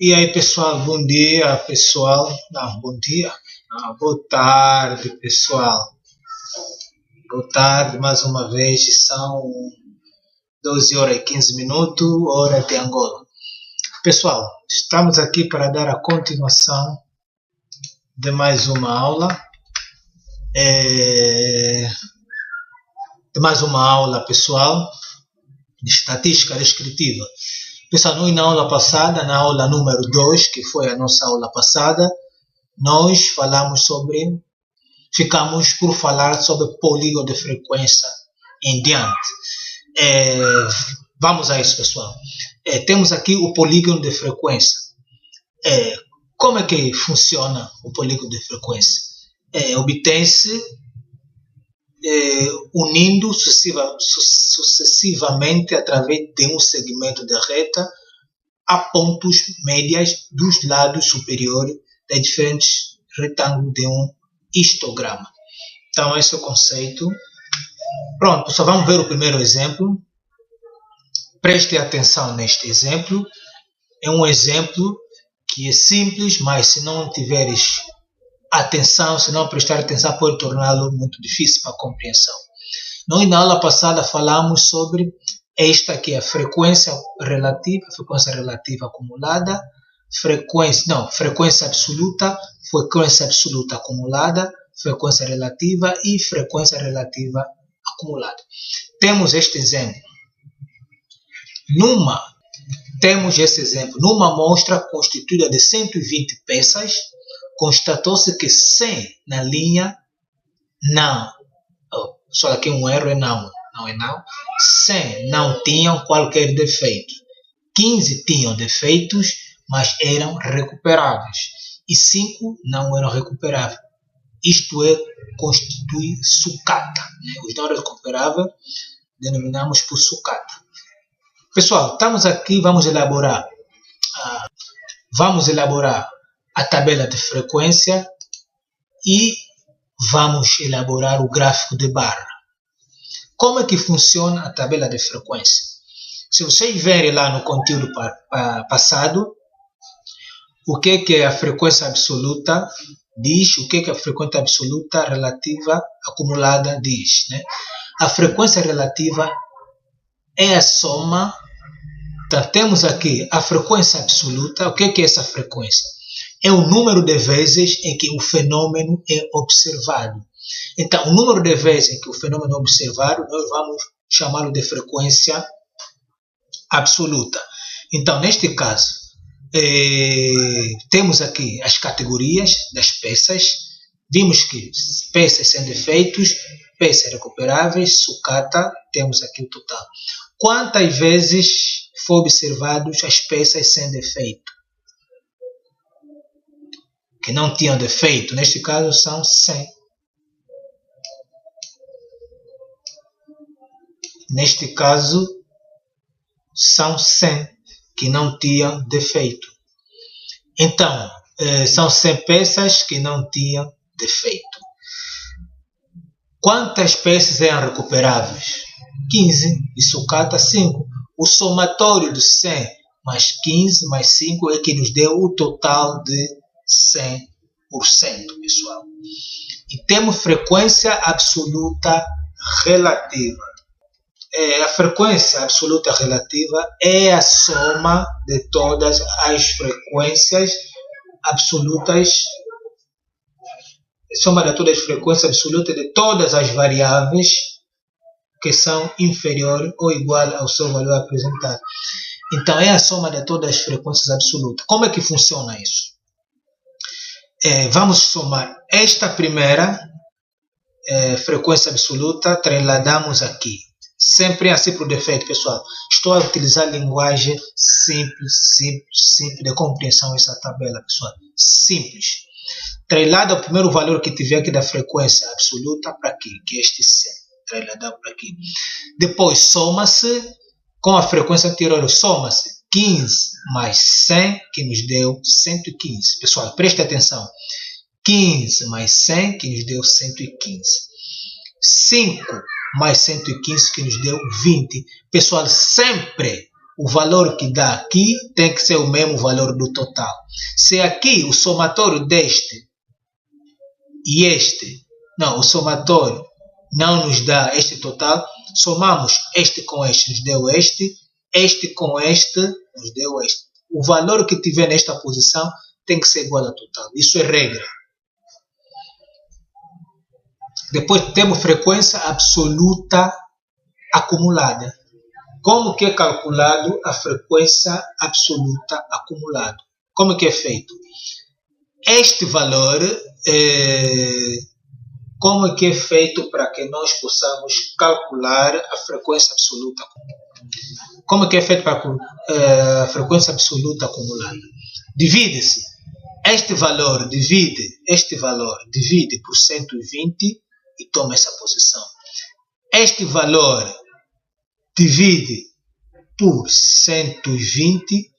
E aí, pessoal, bom dia, pessoal. Não, bom dia. Não, boa tarde, pessoal. Boa tarde, mais uma vez. São 12 horas e 15 minutos, hora de Angola. Pessoal, estamos aqui para dar a continuação de mais uma aula. Pessoal, de estatística descritiva. Pessoal, nós na aula passada, na aula número 2, que foi a nossa aula passada, nós ficamos por falar sobre polígono de frequência em diante. Vamos a isso, pessoal. Temos aqui o polígono de frequência. Como é que funciona o polígono de frequência? Obtém-se unindo sucessivamente através de um segmento de reta a pontos médias dos lados superiores de diferentes retângulos de um histograma. Então, esse é o conceito. Pronto, só vamos ver o primeiro exemplo. Preste atenção neste exemplo. É um exemplo que é simples, mas se não tiveres atenção, se não prestar atenção, pode torná-lo muito difícil para a compreensão. Nós, na aula passada, falamos sobre esta aqui, a frequência relativa acumulada, frequência absoluta acumulada, frequência relativa e frequência relativa acumulada. Temos este exemplo. Numa amostra constituída de 120 peças, constatou-se que 100 na linha só aqui um erro, não. 100 não tinham qualquer defeito. 15 tinham defeitos, mas eram recuperáveis. E 5 não eram recuperáveis. Isto constitui sucata. Os não recuperáveis denominamos por sucata. Pessoal, estamos aqui, vamos elaborar a tabela de frequência e vamos elaborar o gráfico de barra. Como é que funciona a tabela de frequência? Se vocês verem lá no conteúdo passado, o que é a frequência absoluta diz, o que é a frequência absoluta relativa acumulada diz, né? A frequência relativa é a soma. Então, temos aqui a frequência absoluta. O que é essa frequência? É o número de vezes em que o fenômeno é observado. Então, o número de vezes em que o fenômeno é observado, nós vamos chamá-lo de frequência absoluta. Então, neste caso, temos aqui as categorias das peças. Vimos que peças sem defeitos, peças recuperáveis, sucata, temos aqui o total. Quantas vezes foram observadas as peças sem defeito? Que não tinham defeito, neste caso são 100. Neste caso são 100 que não tinham defeito. Então, são 100 peças que não tinham defeito. Quantas peças eram recuperáveis? 15 e sucata 5. O somatório de 100 mais 15 mais 5 é que nos deu o total de 100%, pessoal. E temos frequência absoluta relativa. A frequência absoluta relativa é a soma de todas as frequências absolutas, de todas as variáveis que são inferiores ou igual ao seu valor apresentado. Então, é a soma de todas as frequências absolutas. Como é que funciona isso? Vamos somar esta primeira frequência absoluta, trasladamos aqui. Sempre assim por defeito, pessoal. Estou a utilizar linguagem simples de compreensão essa tabela, pessoal. Simples. Traslada o primeiro valor que tiver aqui da frequência absoluta para aqui, que é este 100. Trasladar para aqui. Depois soma-se com a frequência anterior, soma-se 15 mais 100, que nos deu 115. Pessoal, preste atenção. 15 mais 100, que nos deu 115. 5 mais 115, que nos deu 20. Pessoal, sempre o valor que dá aqui tem que ser o mesmo valor do total. Se aqui o somatório deste e este, não, o somatório não nos dá este total, somamos este com este, nos deu este com este, nos deu este. O valor que tiver nesta posição tem que ser igual a total. Isso é regra. Depois temos frequência absoluta acumulada. Como que é calculado a frequência absoluta acumulada? Como que é feito? Este valor, como que é feito para que nós possamos calcular a frequência absoluta acumulada? Como que é feito para a frequência absoluta acumulada? Divide-se. Este valor divide por 120 e toma essa posição. Este valor divide por 120,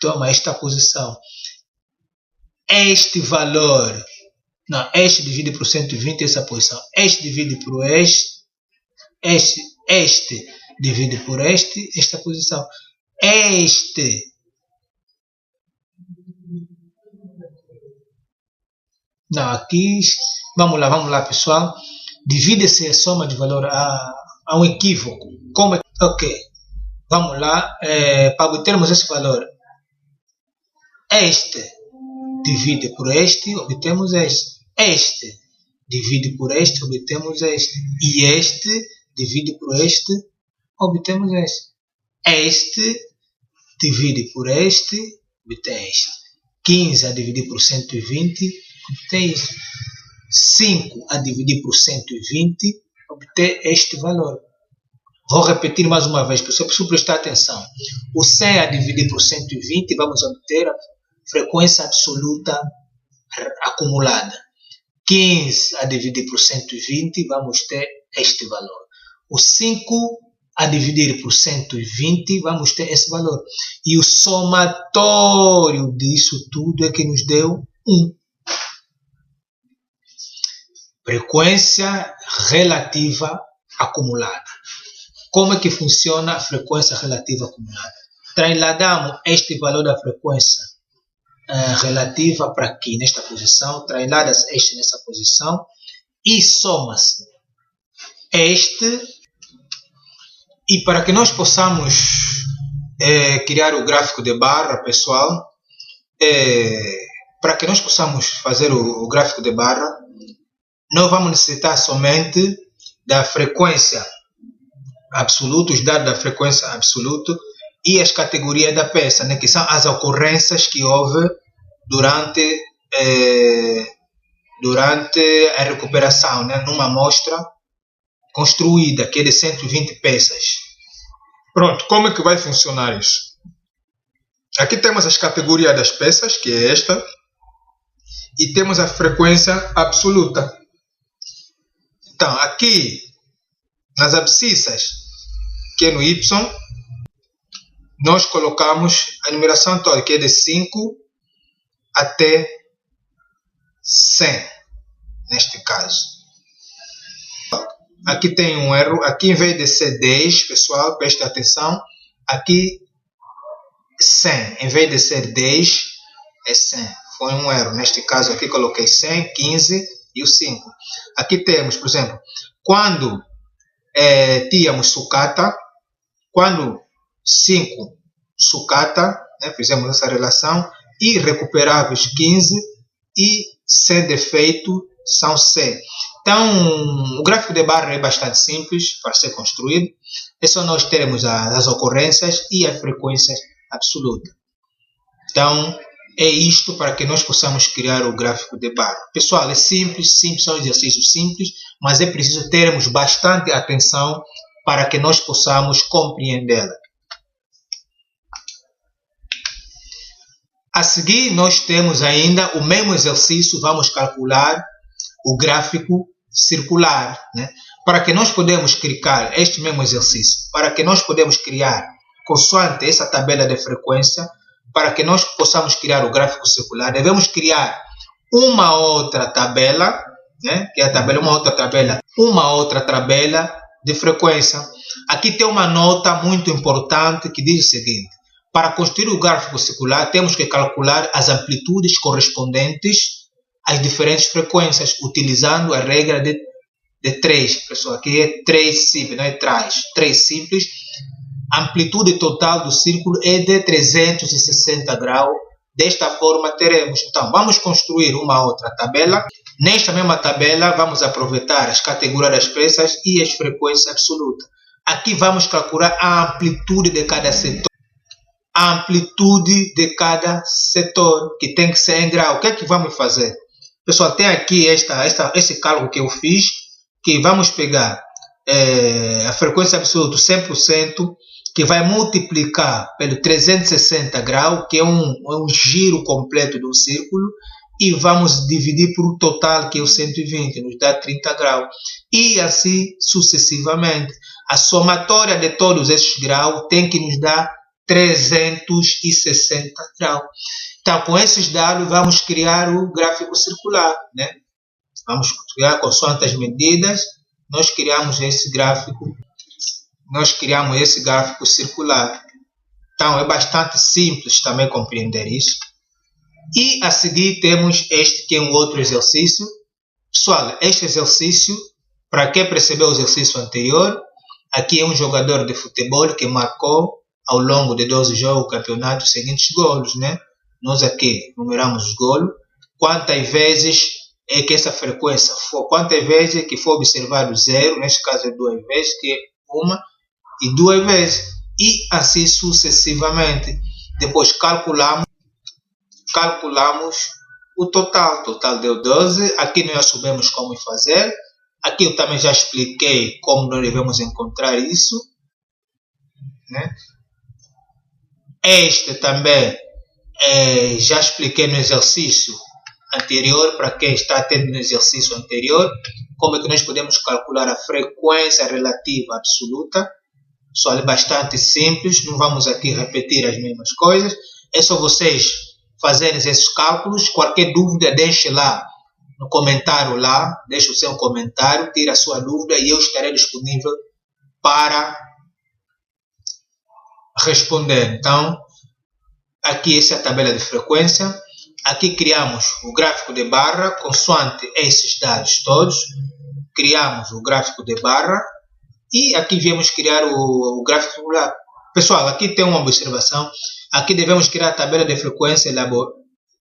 toma esta posição. Este valor, não, este divide por 120, essa posição. Este divide por este divide por esta posição. Não, aqui, vamos lá, pessoal. Divide-se a soma de valor a um equívoco. Como é? Ok, vamos lá, para obtermos esse valor. Este divide por este, obtemos este. Este divide por este, obtemos este. E este divide por este, obtemos este. Este divide por este, obtém este. 15 a dividir por 120, obtém isto. 5 a dividir por 120, obter este valor. Vou repetir mais uma vez, pessoal, preciso prestar atenção. O 100 a dividir por 120, vamos obter a frequência absoluta acumulada. 15 a dividir por 120, vamos ter este valor. O 5 a dividir por 120, vamos ter esse valor. E o somatório disso tudo é que nos deu 1. Frequência relativa acumulada. Como é que funciona a frequência relativa acumulada? Trasladamos este valor da frequência relativa para aqui, nesta posição, trasladas este nessa posição e soma-se este. E para que nós possamos criar o gráfico de barra, pessoal, para que nós possamos fazer o gráfico de barra, nós vamos necessitar somente da frequência absoluta, os dados da frequência absoluta e as categorias da peça, né, que são as ocorrências que houve durante a recuperação, né, numa amostra construída, que é de 120 peças. Pronto, como é que vai funcionar isso? Aqui temos as categorias das peças, que é esta, e temos a frequência absoluta. Então, aqui, nas abscissas, que é no Y, nós colocamos a numeração toda, que é de 5 até 100, neste caso. Aqui tem um erro, aqui em vez de ser 10, pessoal, prestem atenção, aqui 100, em vez de ser 10, é 100. Foi um erro, neste caso aqui coloquei 100, 15 e o 5. Aqui temos, por exemplo, quando tínhamos sucata, quando 5 sucata, né, fizemos essa relação, irrecuperáveis 15 e sem defeito são 100. Então, o gráfico de barra é bastante simples para ser construído. É só nós termos as ocorrências e as frequências absolutas. Então, é isto para que nós possamos criar o gráfico de barra. Pessoal, é simples, são exercícios simples, mas é preciso termos bastante atenção para que nós possamos compreendê-la. A seguir, nós temos ainda o mesmo exercício, vamos calcular o gráfico circular, né? Para que nós podemos criar este mesmo exercício, para que nós podemos criar, consoante essa tabela de frequência, para que nós possamos criar o gráfico circular, devemos criar uma outra tabela, né? Que é a tabela, uma outra tabela de frequência. Aqui tem uma nota muito importante que diz o seguinte: para construir o gráfico circular, temos que calcular as amplitudes correspondentes às diferentes frequências, utilizando a regra de 3. Pessoal, aqui é 3 simples, não é 3 simples. A amplitude total do círculo é de 360 graus. Desta forma teremos. Então, vamos construir uma outra tabela. Nesta mesma tabela, vamos aproveitar as categorias das peças e as frequências absolutas. Aqui vamos calcular a amplitude de cada setor. A amplitude de cada setor, que tem que ser em grau. O que é que vamos fazer? Pessoal, tem aqui esse cálculo que eu fiz, que vamos pegar a frequência absoluta 100%, que vai multiplicar pelo 360 graus, que é um giro completo do círculo, e vamos dividir por total, que é o 120, nos dá 30 graus. E assim sucessivamente. A somatória de todos esses graus tem que nos dar 360 graus. Então, com esses dados, vamos criar o gráfico circular, né? Vamos criar consoante as medidas, nós criamos esse gráfico circular. Então, é bastante simples também compreender isso. E a seguir temos este que é um outro exercício. Pessoal, este exercício, para quem percebeu o exercício anterior, aqui é um jogador de futebol que marcou ao longo de 12 jogos do campeonato os seguintes golos, né? Nós aqui numeramos os golos. Quantas vezes é que essa frequência for, quantas vezes que for observado 0, neste caso é 2 vezes, que é 1 e 2 vezes, e assim sucessivamente. Depois calculamos o total. O total deu 12. Aqui nós já sabemos como fazer. Aqui eu também já expliquei como nós devemos encontrar isso, né? Este também já expliquei no exercício anterior, para quem está atento no exercício anterior, como é que nós podemos calcular a frequência relativa absoluta. Só é bastante simples, não vamos aqui repetir as mesmas coisas. É só vocês fazerem esses cálculos. Qualquer dúvida, deixe lá no comentário lá, deixe o seu comentário, tire a sua dúvida e eu estarei disponível para responder. Então, aqui essa é a tabela de frequência. Aqui criamos o gráfico de barra, consoante esses dados todos. Criamos o gráfico de barra e aqui viemos criar o gráfico circular. Pessoal, aqui tem uma observação. Aqui devemos criar a tabela de frequência.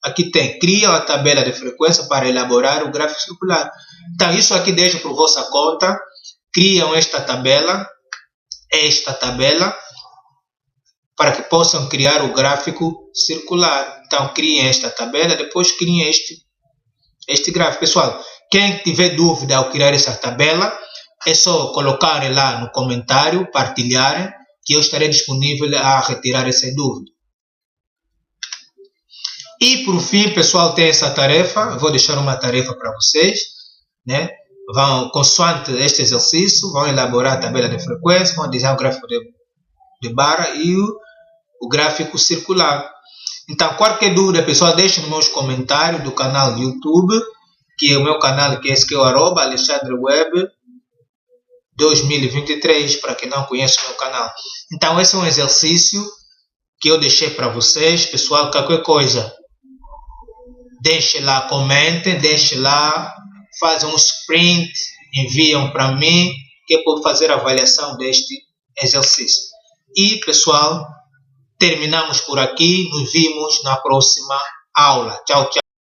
Aqui tem, cria a tabela de frequência para elaborar o gráfico circular. Então, isso aqui deixa por vossa conta. Criam esta tabela, para que possam criar o gráfico circular. Então, criem esta tabela, depois criem este gráfico. Pessoal, quem tiver dúvida ao criar essa tabela, é só colocarem lá no comentário, partilharem, que eu estarei disponível a retirar essa dúvida. E, por fim, pessoal, tem essa tarefa. Vou deixar uma tarefa para vocês, né? Vão, consoante este exercício, vão elaborar a tabela de frequência, vão desenhar o gráfico de barra e o gráfico circular. Então, qualquer dúvida, pessoal, deixe nos meus comentários do canal do YouTube, que é o meu canal, que é esse, que é o @AlexandreWeb2023, para quem não conhece o meu canal. Então, esse é um exercício que eu deixei para vocês, pessoal. Qualquer coisa, deixe lá, comentem, deixe lá, fazem um sprint, enviam para mim, que é para fazer a avaliação deste exercício. E, pessoal, terminamos por aqui. Nos vemos na próxima aula. Tchau, tchau.